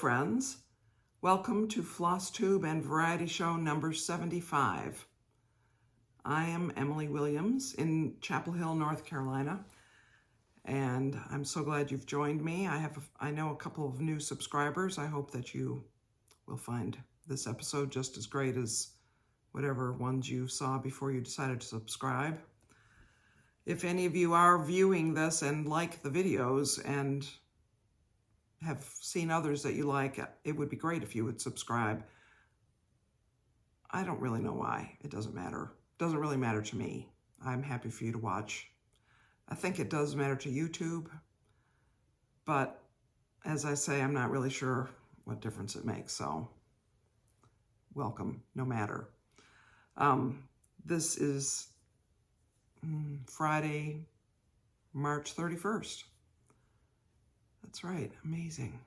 friends. Welcome to Flosstube and Variety Show number 75. I am Emilie Williams in Chapel Hill, North Carolina, and I'm so glad you've joined me. I know a couple of new subscribers. I hope that you will find this episode just as great as whatever ones you saw before you decided to subscribe. If any of you are viewing this and like the videos and have seen others that you like, it would be great if you would subscribe. I don't really know why. It doesn't matter. It doesn't really matter to me. I'm happy for you to watch. I think it does matter to YouTube, but as I say, I'm not really sure what difference it makes, so welcome, no matter. This is Friday, March 31st. That's right, amazing.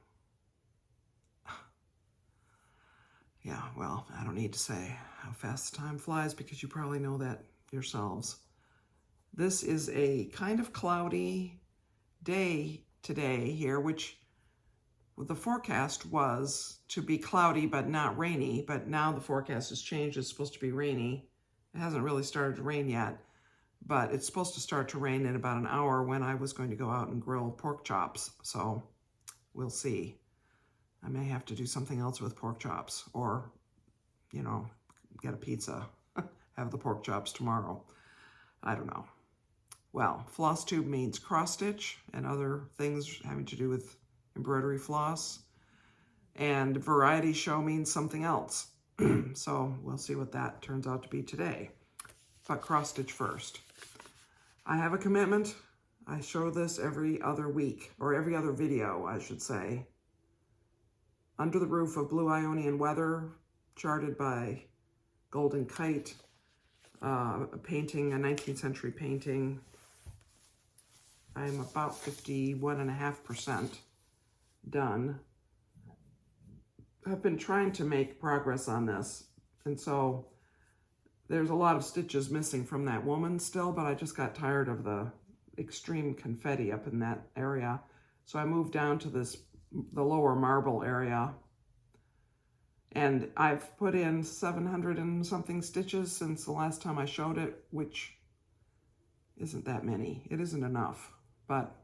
Yeah, well, I don't need to say how fast the time flies because you probably know that yourselves. This is a kind of cloudy day today here, which the forecast was to be cloudy but not rainy, but now the forecast has changed. It's supposed to be rainy. It hasn't really started to rain yet, but it's supposed to start to rain in about an hour when I was going to go out and grill pork chops. So we'll see. I may have to do something else with pork chops or, you know, get a pizza, have the pork chops tomorrow. I don't know. Well, Flosstube means cross stitch and other things having to do with embroidery floss. And variety show means something else. So we'll see what that turns out to be today. But cross stitch first. I have a commitment. I show this every other week, or every other video, I should say. Under the roof of blue Ionian weather, charted by Golden Kite, a painting, a 19th century painting. I'm about 51.5% done. I've been trying to make progress on this, and so there's a lot of stitches missing from that woman still, but I just got tired of the extreme confetti up in that area. So I moved down to the lower marble area, and I've put in 700 and something stitches since the last time I showed it, which isn't that many. It isn't enough, but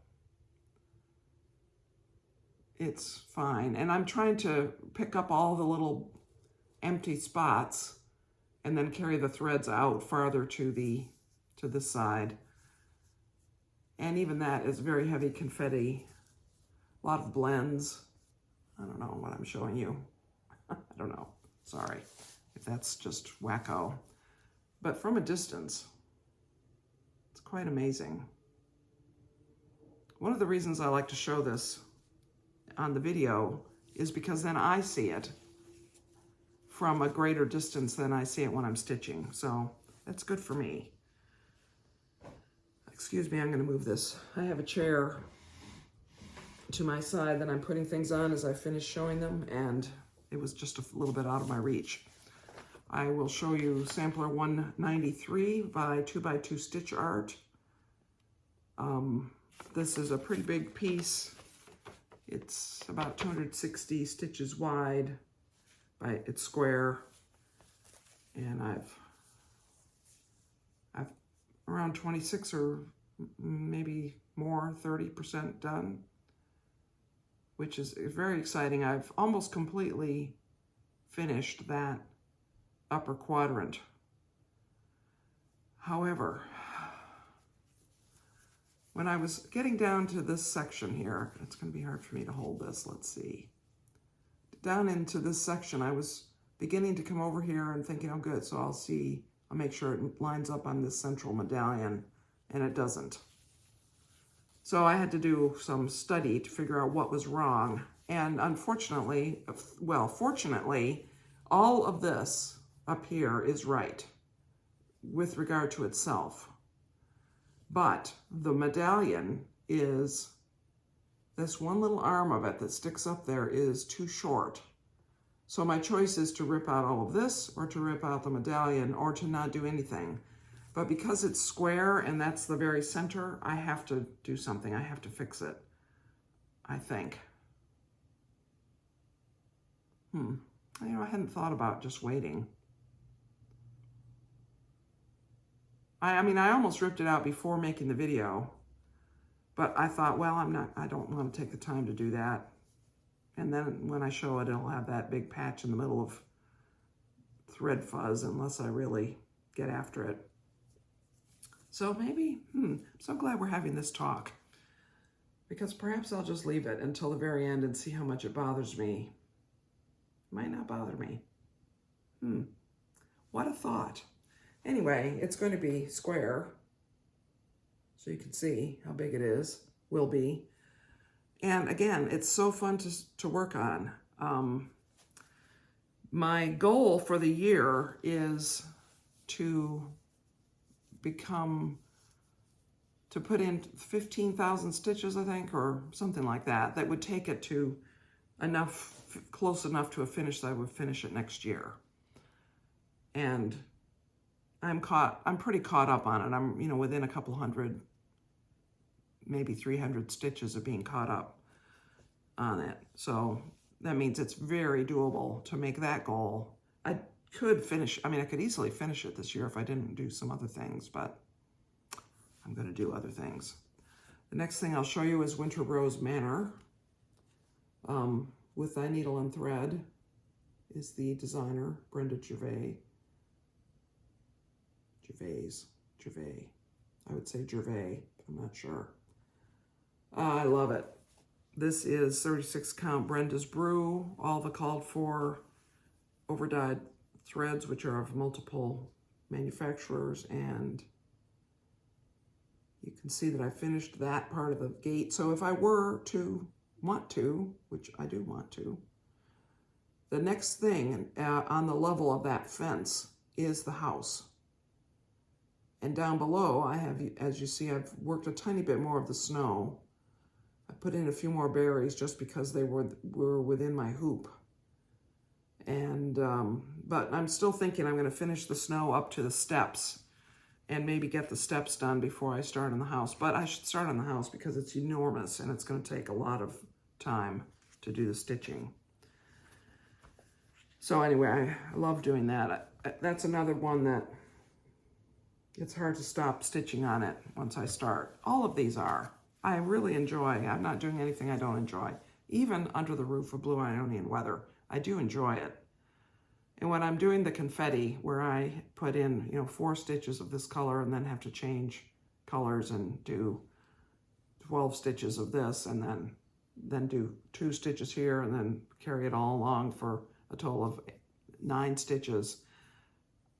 it's fine. And I'm trying to pick up all the little empty spots and then carry the threads out farther to this side. And even that is very heavy confetti. A lot of blends. I don't know what I'm showing you. I don't know. Sorry if that's just wacko. But from a distance, it's quite amazing. One of the reasons I like to show this on the video is because then I see it from a greater distance than I see it when I'm stitching. So that's good for me. Excuse me, I'm gonna move this. I have a chair to my side that I'm putting things on as I finish showing them, and it was just a little bit out of my reach. I will show you sampler 193 by 2x2 Stitch Art. This is a pretty big piece. It's about 260 stitches wide. It's square, and I've around 26 or maybe more, 30% done, which is very exciting. I've almost completely finished that upper quadrant. However, when I was getting down to this section here, it's going to be hard for me to hold this. Let's see. Down into this section, I was beginning to come over here and thinking, oh good, so I'll make sure it lines up on this central medallion, and it doesn't. So I had to do some study to figure out what was wrong. And unfortunately, well, fortunately, all of this up here is right with regard to itself. But the medallion is, this one little arm of it that sticks up there is too short. So my choice is to rip out all of this, or to rip out the medallion, or to not do anything. But because it's square and that's the very center, I have to do something. I have to fix it, I think. You know, I hadn't thought about just waiting. I mean, I almost ripped it out before making the video, but I thought, well, I don't want to take the time to do that. And then when I show it, it'll have that big patch in the middle of thread fuzz unless I really get after it. So maybe, I'm so glad we're having this talk, because perhaps I'll just leave it until the very end and see how much it bothers me. Might not bother me. What a thought. Anyway, it's going to be square, so you can see how big it is, will be. And again, it's so fun to work on. My goal for the year is to put in 15,000 stitches, I think, or something like that. That would take it to close enough to a finish that I would finish it next year. And I'm pretty caught up on it. I'm, you know, within a couple hundred, maybe 300 stitches of being caught up on it. So that means it's very doable to make that goal. I could easily finish it this year if I didn't do some other things, but I'm going to do other things. The next thing I'll show you is Winter Rose Manor. With Thy Needle and Thread is the designer, Brenda Gervais. Gervais. I would say Gervais, but I'm not sure. I love it. This is 36 count Brenda's Brew, all the called for overdyed threads, which are of multiple manufacturers, and you can see that I finished that part of the gate. So if I were to want to, which I do want to, the next thing on the level of that fence is the house. And down below, I have, as you see, I've worked a tiny bit more of the snow. I put in a few more berries just because they were within my hoop. And, but I'm still thinking I'm going to finish the snow up to the steps and maybe get the steps done before I start on the house. But I should start on the house because it's enormous and it's going to take a lot of time to do the stitching. So anyway, I love doing that. That's another one that it's hard to stop stitching on it once I start. All of these are. I really enjoy. I'm not doing anything I don't enjoy. Even under the roof of blue Ionian weather, I do enjoy it. And when I'm doing the confetti, where I put in, 4 stitches of this color and then have to change colors and do 12 stitches of this and then do 2 stitches here and then carry it all along for a total of 9 stitches.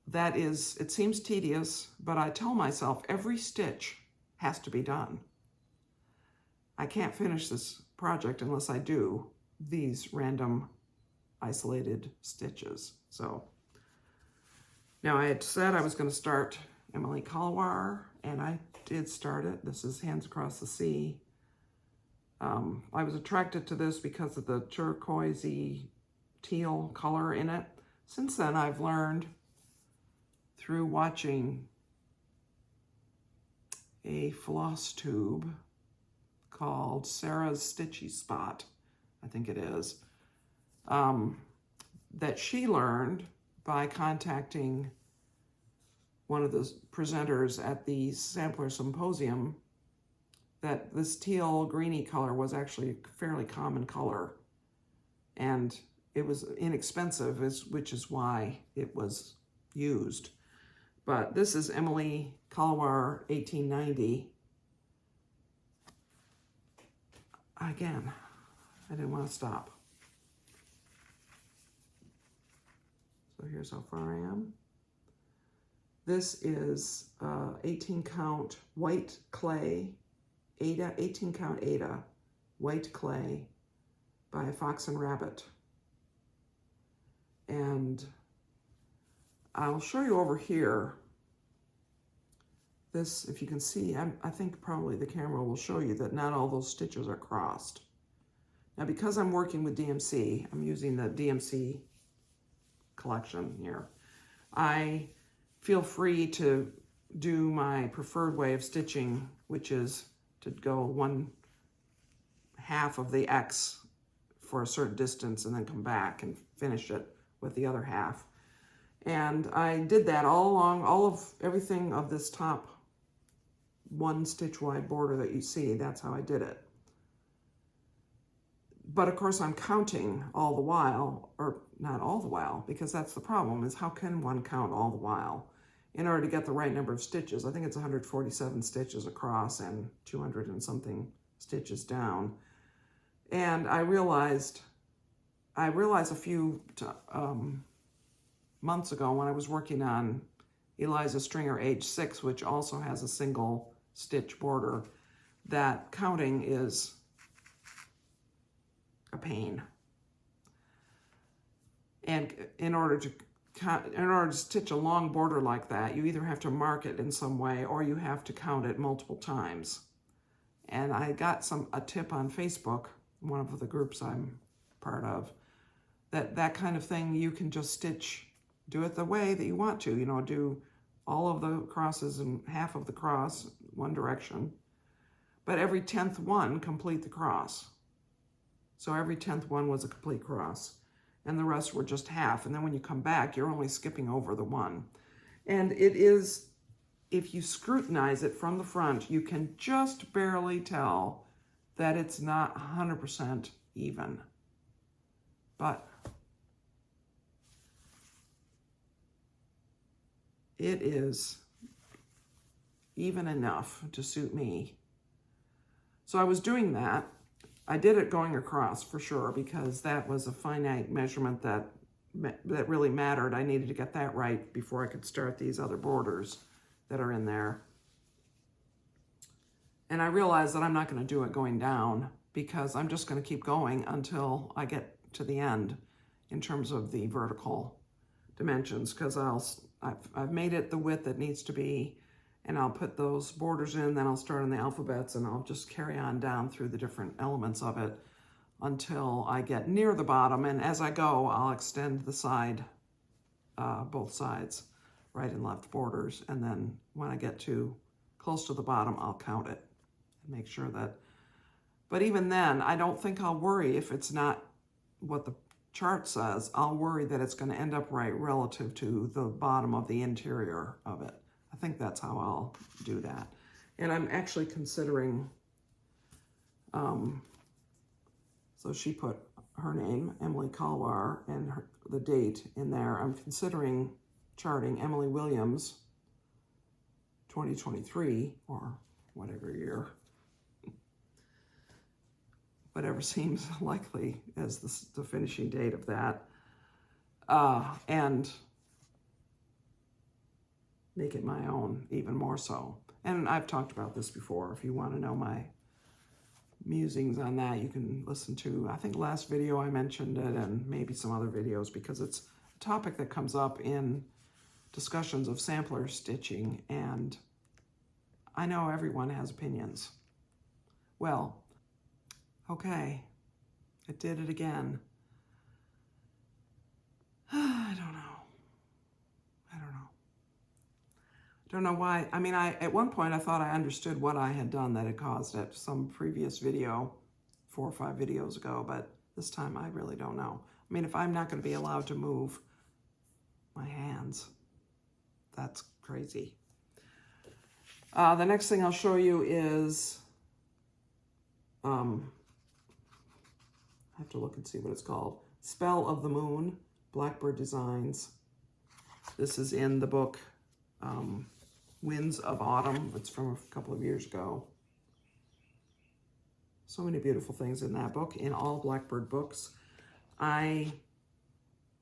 That is, it seems tedious, but I tell myself every stitch has to be done. I can't finish this project unless I do these random isolated stitches. So now I had said I was going to start Emilie Calwar, and I did start it. This is Hands Across the Sea. I was attracted to this because of the turquoisey teal color in it. Since then, I've learned through watching a Flosstube called Sarah's Stitchy Spot, I think it is, that she learned by contacting one of the presenters at the Sampler Symposium that this teal greeny color was actually a fairly common color, and it was inexpensive, which is why it was used. But this is Emilie Calwar 1890. Again, I didn't want to stop. So here's how far I am. This is 18 count white clay, Aida, 18 count Aida, white clay by Fox and Rabbit. And I'll show you over here. This, if you can see, I think probably the camera will show you that not all those stitches are crossed. Now, because I'm working with DMC, I'm using the DMC collection here. I feel free to do my preferred way of stitching, which is to go 1/2 of the X for a certain distance and then come back and finish it with the other half. And I did that all along, everything of this top 1 stitch wide border that you see. That's how I did it. But of course I'm counting all the while, or not all the while, because that's the problem, is how can one count all the while in order to get the right number of stitches? I think it's 147 stitches across and 200 and something stitches down. And I realized a few months ago when I was working on Eliza Stringer age 6, which also has a single stitch border, that counting is a pain. And in order to stitch a long border like that, you either have to mark it in some way or you have to count it multiple times. And I got a tip on Facebook, one of the groups I'm part of, that kind of thing you can just do it the way that you want to, you know, do all of the crosses and half of the cross one direction, but every 10th one complete the cross. So every 10th one was a complete cross, and the rest were just half. And then when you come back, you're only skipping over the one. And it is, if you scrutinize it from the front, you can just barely tell that it's not 100% even. But it is even enough to suit me. So I was doing that. I did it going across for sure, because that was a finite measurement that really mattered. I needed to get that right before I could start these other borders that are in there. And I realized that I'm not going to do it going down, because I'm just going to keep going until I get to the end in terms of the vertical dimensions, because I've made it the width it needs to be, and I'll put those borders in, then I'll start on the alphabets, and I'll just carry on down through the different elements of it until I get near the bottom. And as I go, I'll extend the side, both sides, right and left borders. And then when I get close to the bottom, I'll count it and make sure that, but even then, I don't think I'll worry if it's not what the chart says. I'll worry that it's going to end up right relative to the bottom of the interior of it. I think that's how I'll do that. And I'm actually considering, so she put her name, Emilie Calwar, and the date in there. I'm considering charting Emily Williams 2023, or whatever year, whatever seems likely as the finishing date of that, and make it my own even more so. And I've talked about this before. If you want to know my musings on that, you can listen to, I think last video I mentioned it, and maybe some other videos, because it's a topic that comes up in discussions of sampler stitching, and I know everyone has opinions. Well, okay, it did it again. I don't know. Don't know why. I mean, at one point I thought I understood what I had done that had caused it. Some previous video, 4 or 5 videos ago, but this time I really don't know. I mean, if I'm not going to be allowed to move my hands, that's crazy. The next thing I'll show you is, I have to look and see what it's called. Spell of the Moon, Blackbird Designs. This is in the book, Winds of Autumn. It's from a couple of years ago. So many beautiful things in that book, in all Blackbird books.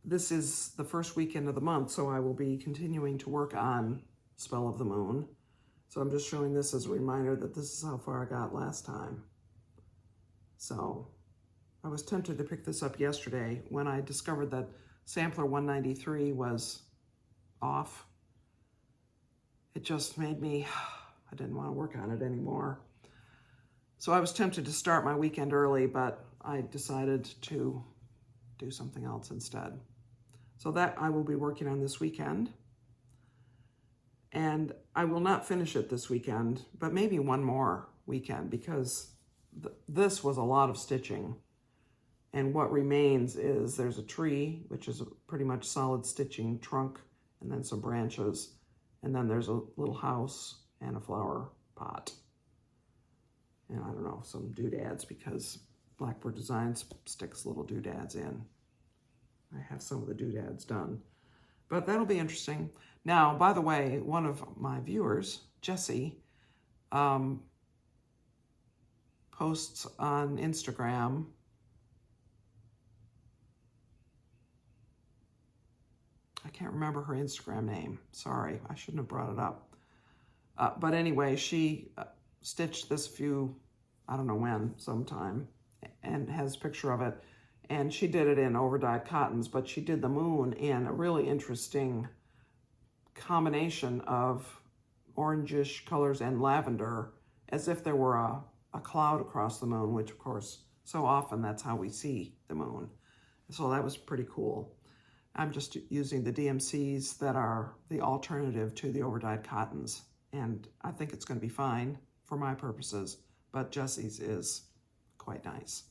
This is the first weekend of the month, so I will be continuing to work on Spell of the Moon. So I'm just showing this as a reminder that this is how far I got last time. So I was tempted to pick this up yesterday when I discovered that sampler 193 was off. It just made me, I didn't want to work on it anymore. So I was tempted to start my weekend early, but I decided to do something else instead. So that I will be working on this weekend. And I will not finish it this weekend, but maybe one more weekend, because this was a lot of stitching. And what remains is there's a tree, which is a pretty much solid stitching trunk, and then some branches. And then there's a little house and a flower pot. And I don't know, some doodads, because Blackbird Designs sticks little doodads in. I have some of the doodads done. But that'll be interesting. Now, by the way, one of my viewers, Jessie, posts on Instagram I can't remember her Instagram name. Sorry, I shouldn't have brought it up. But anyway, she stitched this I don't know when, sometime, and has a picture of it. And she did it in overdyed cottons, but she did the moon in a really interesting combination of orangish colors and lavender, as if there were a cloud across the moon, which of course, so often that's how we see the moon. So that was pretty cool. I'm just using the DMCs that are the alternative to the overdyed cottons. And I think it's going to be fine for my purposes, but Jessie's is quite nice.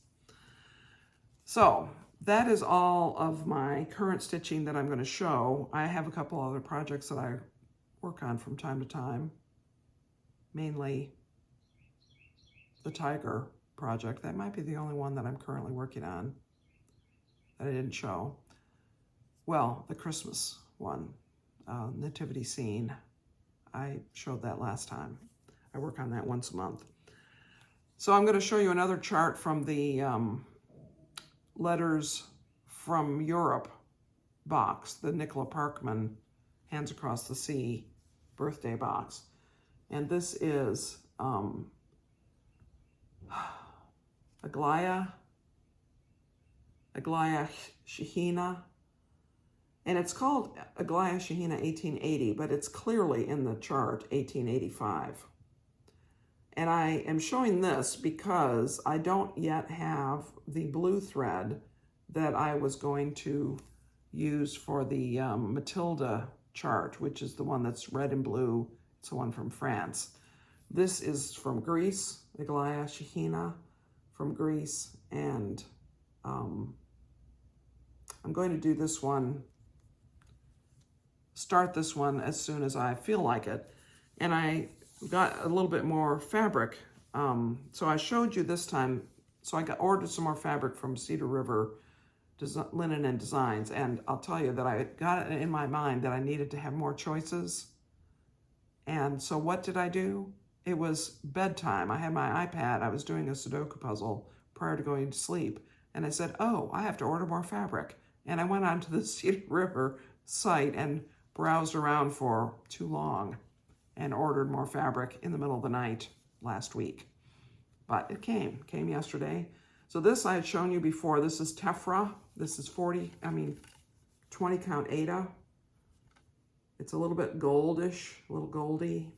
So that is all of my current stitching that I'm going to show. I have a couple other projects that I work on from time to time, mainly the tiger project. That might be the only one that I'm currently working on that I didn't show. Well, the Christmas one, nativity scene. I showed that last time. I work on that once a month. So I'm going to show you another chart from the Letters from Europe box, the Nicola Parkman Hands Across the Sea birthday box. And this is Aglaia Shahina. And it's called Aglaia Shahina 1880, but it's clearly in the chart 1885. And I am showing this because I don't yet have the blue thread that I was going to use for the Matilda chart, which is the one that's red and blue. It's the one from France. This is from Greece, Aglaia Shahina from Greece, and I'm going to do this one, start this one as soon as I feel like it. And I got a little bit more fabric. So I showed you this time, so I ordered some more fabric from Cedar River Linen and Designs, and I'll tell you that I got it in my mind that I needed to have more choices. And so what did I do? It was bedtime. I had my iPad. I was doing a Sudoku puzzle prior to going to sleep. And I said, oh, I have to order more fabric. And I went onto the Cedar River site and browsed around for too long and ordered more fabric in the middle of the night last week. But it came yesterday. So this I had shown you before. This is Tephra. This is 20 count Aida. It's a little bit goldish, a little goldy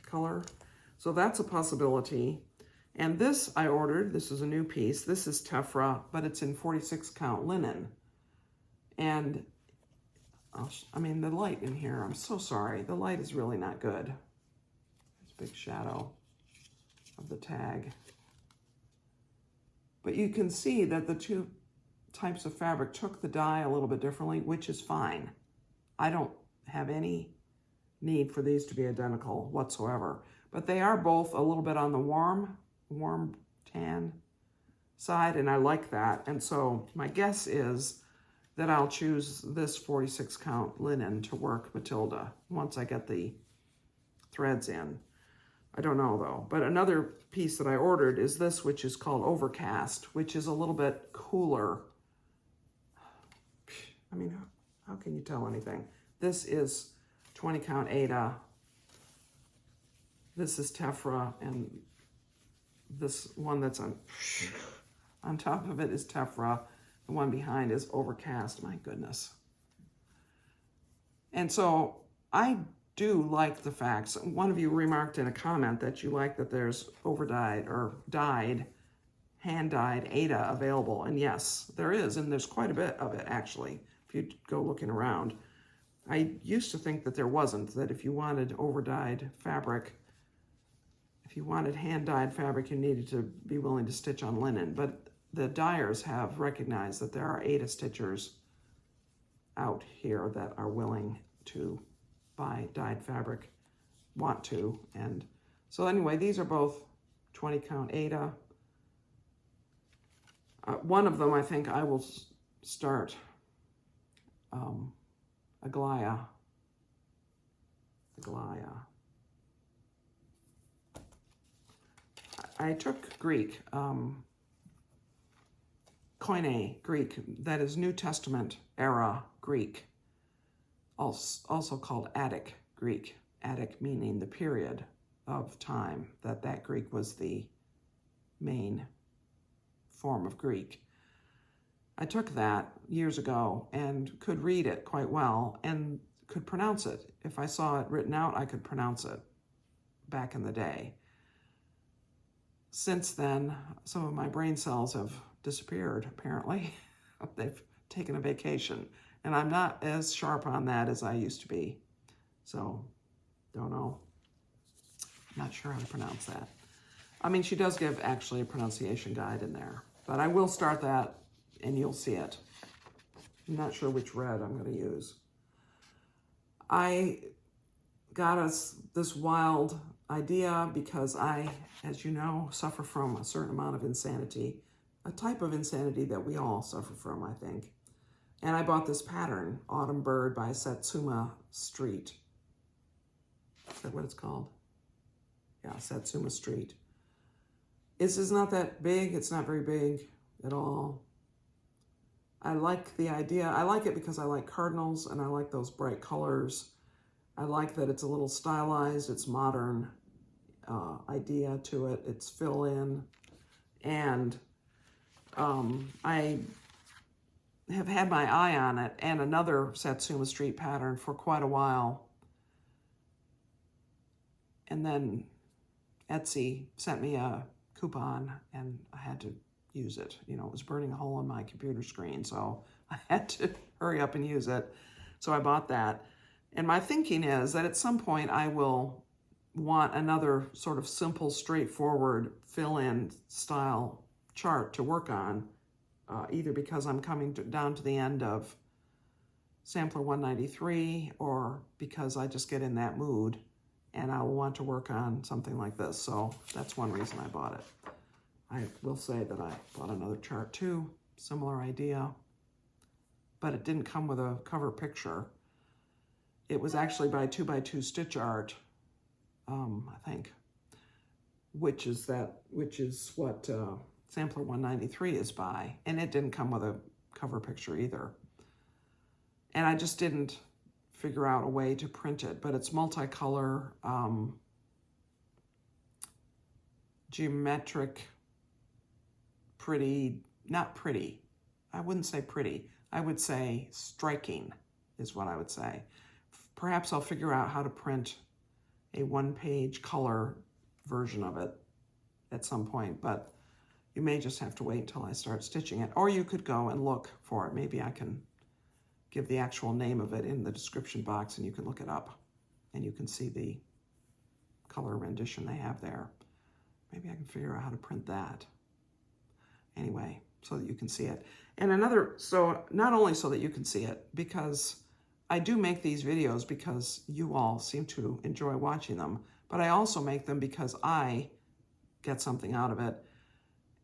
color. So that's a possibility. And this I ordered, this is a new piece. This is Tephra, but it's in 46 count linen. And I mean, the light in here, I'm so sorry. The light is really not good. There's a big shadow of the tag. But you can see that the two types of fabric took the dye a little bit differently, which is fine. I don't have any need for these to be identical whatsoever. But they are both a little bit on the warm tan side, and I like that. And so my guess is that I'll choose this 46 count linen to work Matilda once I get the threads in. I don't know though. But another piece that I ordered is this, which is called Overcast, which is a little bit cooler. I mean, how can you tell anything? This is 20 count Aida. This is Tephra, and this one that's on top of it is Tephra. The one behind is Overcast. My goodness. And so I do like the fact, one of you remarked in a comment that you like that there's overdyed or dyed, hand-dyed Aida available. And yes, there is, and there's quite a bit of it actually, if you go looking around. I used to think that there wasn't, that if you wanted overdyed fabric, if you wanted hand-dyed fabric, you needed to be willing to stitch on linen. But the dyers have recognized that there are Aida stitchers out here that are willing to buy dyed fabric, want to. And so anyway, these are both 20 count Aida. One of them, I think I will start Aglaia. I took Greek, Koine Greek, that is New Testament era Greek, also called Attic Greek. Attic meaning the period of time that Greek was the main form of Greek. I took that years ago and could read it quite well and could pronounce it. If I saw it written out, I could pronounce it back in the day. Since then, some of my brain cells have disappeared, apparently. They've taken a vacation, and I'm not as sharp on that as I used to be. So, don't know. Not sure how to pronounce that. I mean, she does give actually a pronunciation guide in there, but I will start that and you'll see it. I'm not sure which red I'm going to use. I got us this wild idea because I, as you know, suffer from a certain amount of insanity, a type of insanity that we all suffer from, I think. And I bought this pattern, Autumn Bird by Satsuma Street. Is that what it's called? Yeah, Satsuma Street. This is not that big. It's not very big at all. I like the idea. I like it because I like cardinals and I like those bright colors. I like that it's a little stylized. It's modern idea to it. It's fill in. And I have had my eye on it and another Satsuma Street pattern for quite a while. And then Etsy sent me a coupon and I had to use it. You know, it was burning a hole in my computer screen, so I had to hurry up and use it. So I bought that. And my thinking is that at some point I will want another sort of simple, straightforward fill-in style chart to work on, either because I'm coming down to the end of Sampler 193 or because I just get in that mood and I will want to work on something like this. So that's one reason I bought it. I will say that I bought another chart too, similar idea, but it didn't come with a cover picture. It was actually by 2x2 Stitch Art, I think, which is what Sampler 193 is by, and it didn't come with a cover picture either. And I just didn't figure out a way to print it, but it's multicolor, geometric, pretty, not pretty. I wouldn't say pretty. I would say striking is what I would say. Perhaps I'll figure out how to print a one-page color version of it at some point, but you may just have to wait until I start stitching it. Or you could go and look for it. Maybe I can give the actual name of it in the description box and you can look it up and you can see the color rendition they have there. Maybe I can figure out how to print that. Anyway, so that you can see it. And so not only so that you can see it, because I do make these videos because you all seem to enjoy watching them, but I also make them because I get something out of it.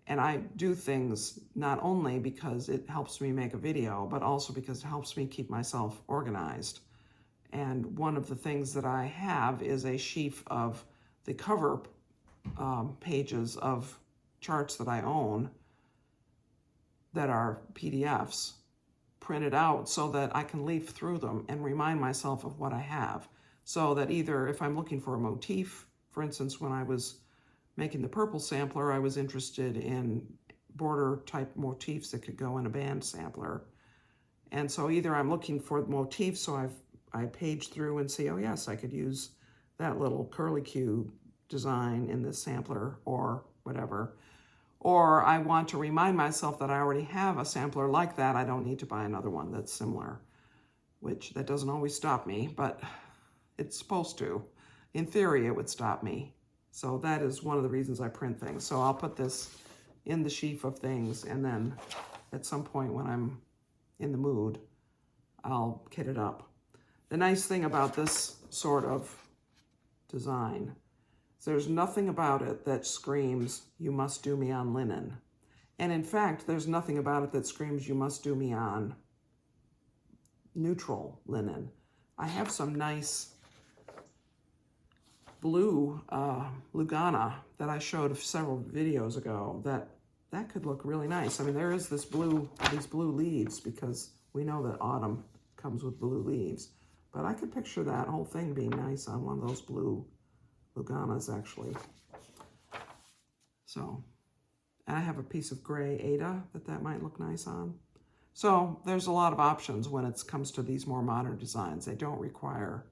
And I do things not only because it helps me make a video, but also because it helps me keep myself organized. And one of the things that I have is a sheaf of the cover pages of charts that I own that are PDFs printed out so that I can leaf through them and remind myself of what I have. So that either if I'm looking for a motif, for instance, when I was making the purple sampler, I was interested in border type motifs that could go in a band sampler. And so either I'm looking for motifs, so I page through and see, oh yes, I could use that little curlicue design in this sampler or whatever. Or I want to remind myself that I already have a sampler like that. I don't need to buy another one that's similar, which that doesn't always stop me, but it's supposed to. In theory, it would stop me. So that is one of the reasons I print things. So I'll put this in the sheaf of things, and then at some point when I'm in the mood, I'll kit it up. The nice thing about this sort of design is there's nothing about it that screams, you must do me on linen. And in fact, there's nothing about it that screams, you must do me on neutral linen. I have some nice blue lugana that I showed several videos ago that could look really nice. I mean, there is these blue leaves, because we know that autumn comes with blue leaves. But I could picture that whole thing being nice on one of those blue luganas, actually. So, and I have a piece of gray Aida that might look nice on. So there's a lot of options when it comes to these more modern designs. They don't require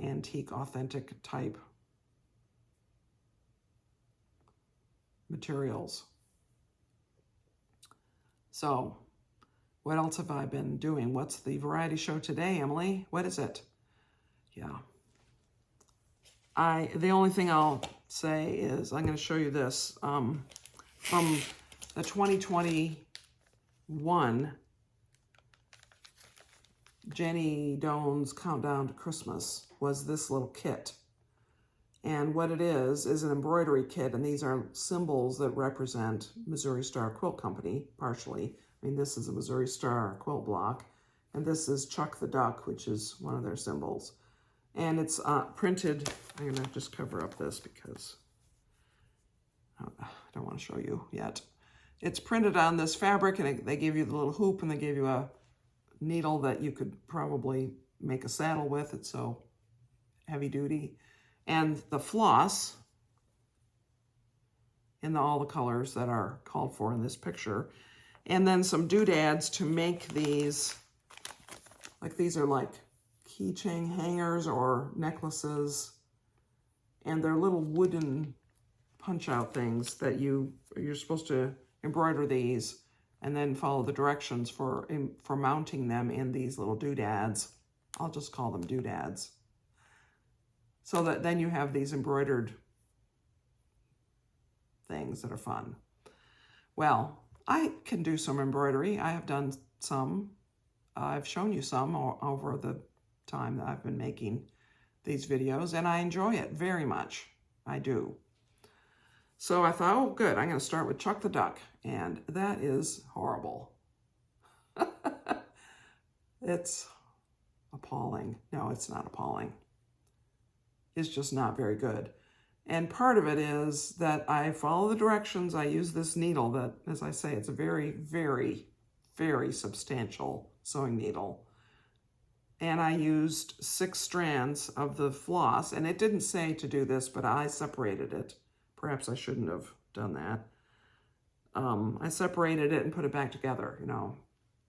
antique, authentic type materials. So what else have I been doing? What's the variety show today, Emily? What is it? Yeah. The only thing I'll say is I'm going to show you this from the 2021 Jenny Doan's Countdown to Christmas was this little kit. And what it is an embroidery kit, and these are symbols that represent Missouri Star Quilt Company, partially. I mean, this is a Missouri Star quilt block, and this is Chuck the Duck, which is one of their symbols. And it's printed. I'm going to just cover up this because I don't want to show you yet. It's printed on this fabric, and they give you the little hoop, and they give you a needle that you could probably make a saddle with. It's so heavy duty. And the floss in all the colors that are called for in this picture. And then some doodads to make these, like these are like keychain hangers or necklaces. And they're little wooden punch-out things that you're supposed to embroider these and then follow the directions for mounting them in these little doodads. I'll just call them doodads. So that then you have these embroidered things that are fun. Well, I can do some embroidery. I have done some. I've shown you some over the time that I've been making these videos, and I enjoy it very much. I do. So I thought, oh, good, I'm going to start with Chuck the Duck, and that is horrible. It's appalling. No, it's not appalling. It's just not very good. And part of it is that I follow the directions. I use this needle that, as I say, it's a very, very, very substantial sewing needle. And I used 6 strands of the floss, and it didn't say to do this, but I separated it. Perhaps I shouldn't have done that. I separated it and put it back together,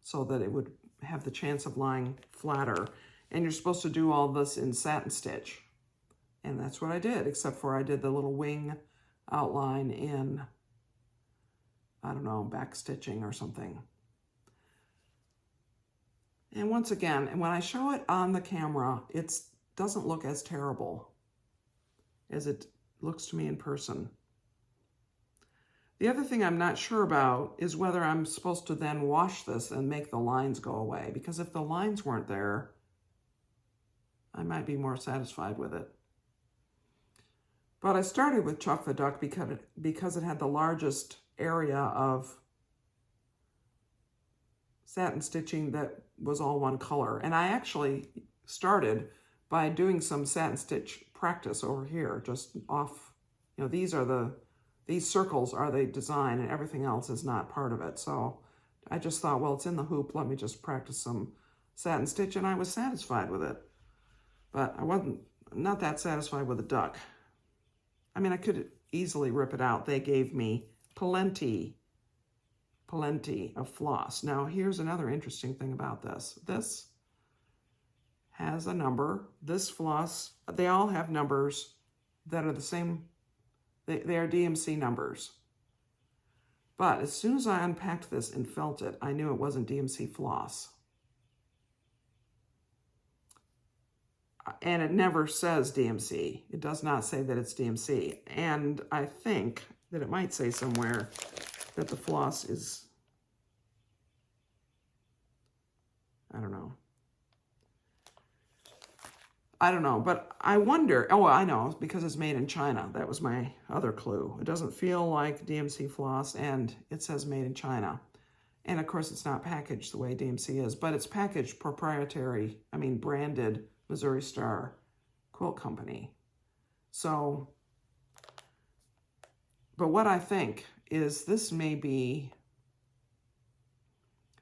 so that it would have the chance of lying flatter. And you're supposed to do all this in satin stitch. And that's what I did, except for I did the little wing outline in, I don't know, back stitching or something. And once again, and when I show it on the camera, it doesn't look as terrible as it looks to me in person. The other thing I'm not sure about is whether I'm supposed to then wash this and make the lines go away, because if the lines weren't there, I might be more satisfied with it. But I started with Chuck the Duck because it had the largest area of satin stitching that was all one color. And I actually started by doing some satin stitch practice over here, just off, these circles are the design and everything else is not part of it. So I just thought, well, it's in the hoop, let me just practice some satin stitch, and I was satisfied with it. But I'm not that satisfied with the duck. I mean, I could easily rip it out. They gave me plenty of floss. Now, here's another interesting thing about this. This has a number. This floss, they all have numbers that are the same. They are DMC numbers. But as soon as I unpacked this and felt it, I knew it wasn't DMC floss. And it never says DMC. It does not say that it's DMC. And I think that it might say somewhere that the floss is, I don't know. I don't know, but I wonder, oh, I know, because it's made in China. That was my other clue. It doesn't feel like DMC floss, and it says made in China. And of course, it's not packaged the way DMC is, but it's packaged proprietary, branded Missouri Star Quilt Company. So, but what I think is this may be,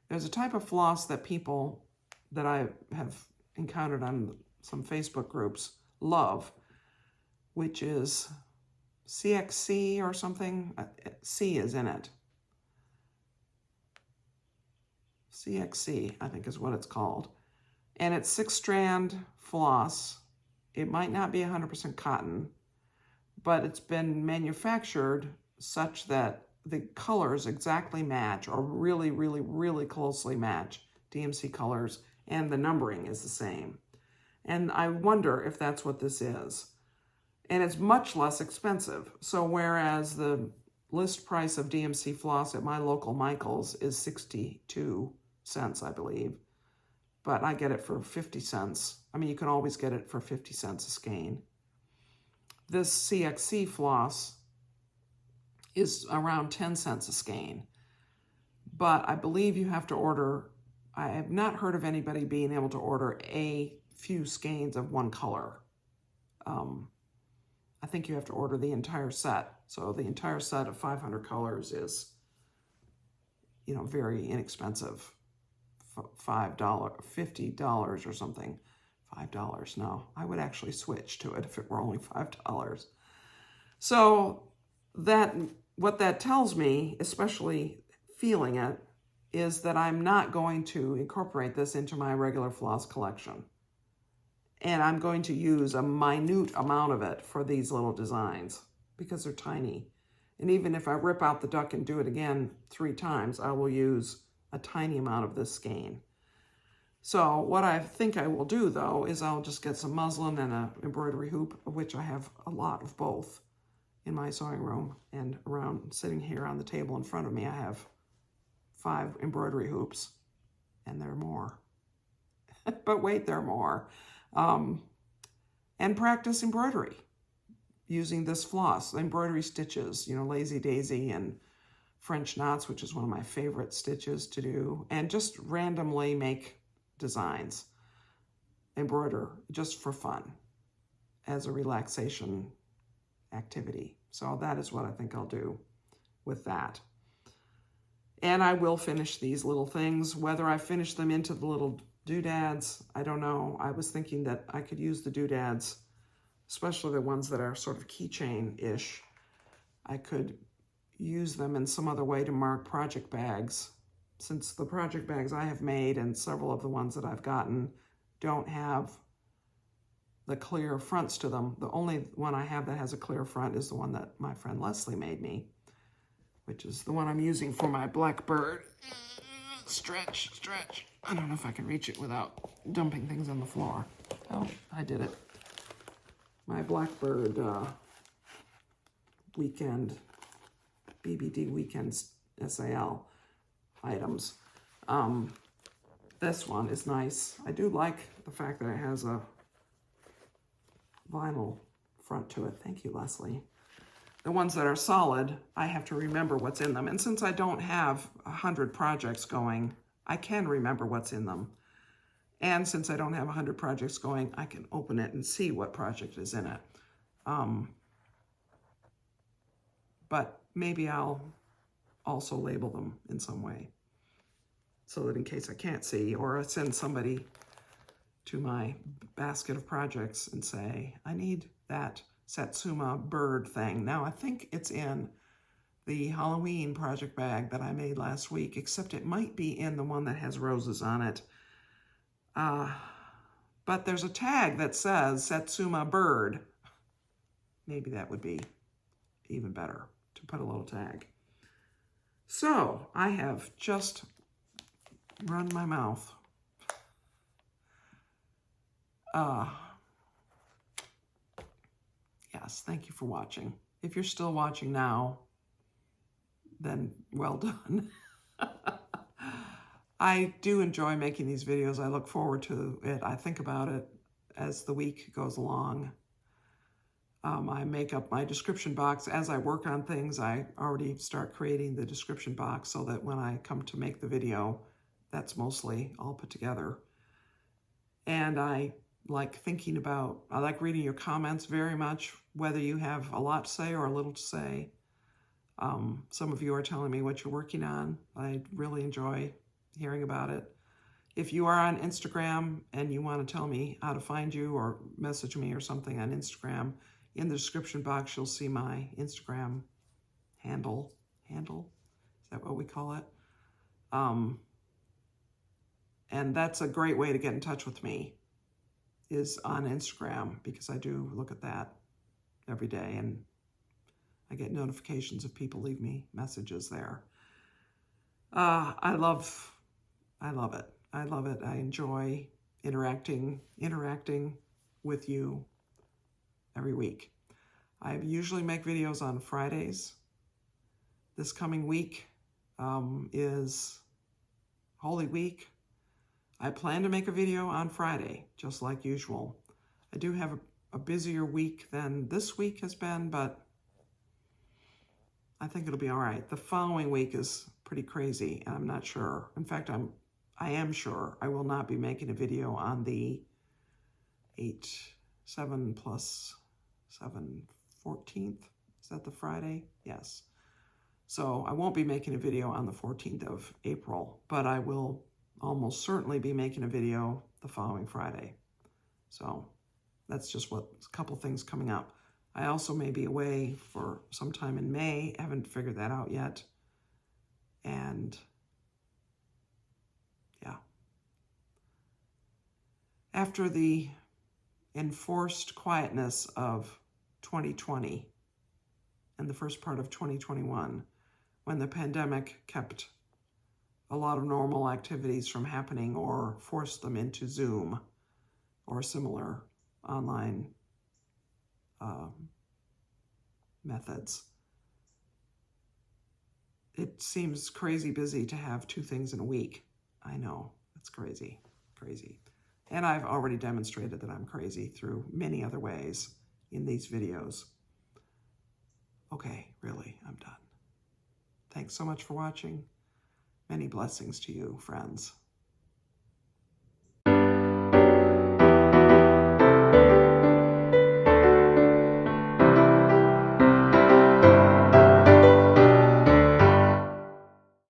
there's a type of floss that people that I have encountered on some Facebook groups love, which is CXC or something. C is in it. CXC, I think is what it's called. And it's 6-strand floss. It might not be 100% cotton, but it's been manufactured such that the colors exactly match, or really, really, really closely match DMC colors, and the numbering is the same. And I wonder if that's what this is. And it's much less expensive. So whereas the list price of DMC floss at my local Michael's is 62 cents, I believe, but I get it for 50 cents. You can always get it for 50 cents a skein. This CXC floss is around 10 cents a skein, but I believe you have to order, I have not heard of anybody being able to order a few skeins of one color. I think you have to order the entire set. So the entire set of 500 colors is, very inexpensive. $5, $50 or something. $5, no. I would actually switch to it if it were only $5. So what that tells me, especially feeling it, is that I'm not going to incorporate this into my regular floss collection. And I'm going to use a minute amount of it for these little designs because they're tiny. And even if I rip out the duck and do it again 3 times, I will use a tiny amount of this skein. So what I think I will do, though, is I'll just get some muslin and an embroidery hoop, of which I have a lot of both in my sewing room. And around, sitting here on the table in front of me, I have 5 embroidery hoops. And there are more. But wait, there are more. And practice embroidery using this floss, embroidery stitches, Lazy Daisy and French knots, which is one of my favorite stitches to do, and just randomly make designs, embroider just for fun as a relaxation activity. So that is what I think I'll do with that. And I will finish these little things. Whether I finish them into the little doodads, I don't know. I was thinking that I could use the doodads, especially the ones that are sort of keychain-ish. I could use them in some other way to mark project bags, since the project bags I have made and several of the ones that I've gotten don't have the clear fronts to them. The only one I have that has a clear front is the one that my friend Leslie made me, which is the one I'm using for my Blackbird. Stretch. I don't know if I can reach it without dumping things on the floor. Oh, I did it. My Blackbird weekend, BBD weekends SAL items. This one is nice. I do like the fact that it has a vinyl front to it. Thank you, Leslie. The ones that are solid, I have to remember what's in them. And since I don't have 100 projects going, I can remember what's in them. And since I don't have 100 projects going, I can open it and see what project is in it. But maybe I'll also label them in some way so that in case I can't see, or I send somebody to my basket of projects and say, I need that Satsuma bird thing. Now, I think it's in the Halloween project bag that I made last week, except it might be in the one that has roses on it. But there's a tag that says Satsuma bird. Maybe that would be even better to put a little tag. So I have just run my mouth. Yes, thank you for watching. If you're still watching now, then well done. I do enjoy making these videos. I look forward to it. I think about it as the week goes along. I make up my description box. As I work on things, I already start creating the description box so that when I come to make the video, that's mostly all put together. And I like reading your comments very much, whether you have a lot to say or a little to say. Some of you are telling me what you're working on. I really enjoy hearing about it. If you are on Instagram and you want to tell me how to find you or message me or something on Instagram, in the description box, you'll see my Instagram handle. Is that what we call it? And that's a great way to get in touch with me, is on Instagram, because I do look at that every day and I get notifications if people leave me messages there. I love it. I love it. I enjoy interacting with you every week. I usually make videos on Fridays. This coming week is Holy Week. I plan to make a video on Friday, just like usual. I do have a busier week than this week has been, but I think it'll be all right. The following week is pretty crazy, and I'm not sure. In fact, I am sure I will not be making a video on the 7 plus 7, 14th. Is that the Friday? Yes. So I won't be making a video on the 14th of April, but I will almost certainly be making a video the following Friday. So that's just a couple things coming up. I also may be away for some time in May. Haven't figured that out yet. And yeah. After the enforced quietness of 2020 and the first part of 2021, when the pandemic kept a lot of normal activities from happening or forced them into Zoom or similar online methods. It seems crazy busy to have 2 things in a week. I know, it's crazy. And I've already demonstrated that I'm crazy through many other ways in these videos. Okay, really, I'm done. Thanks so much for watching. Many blessings to you, friends.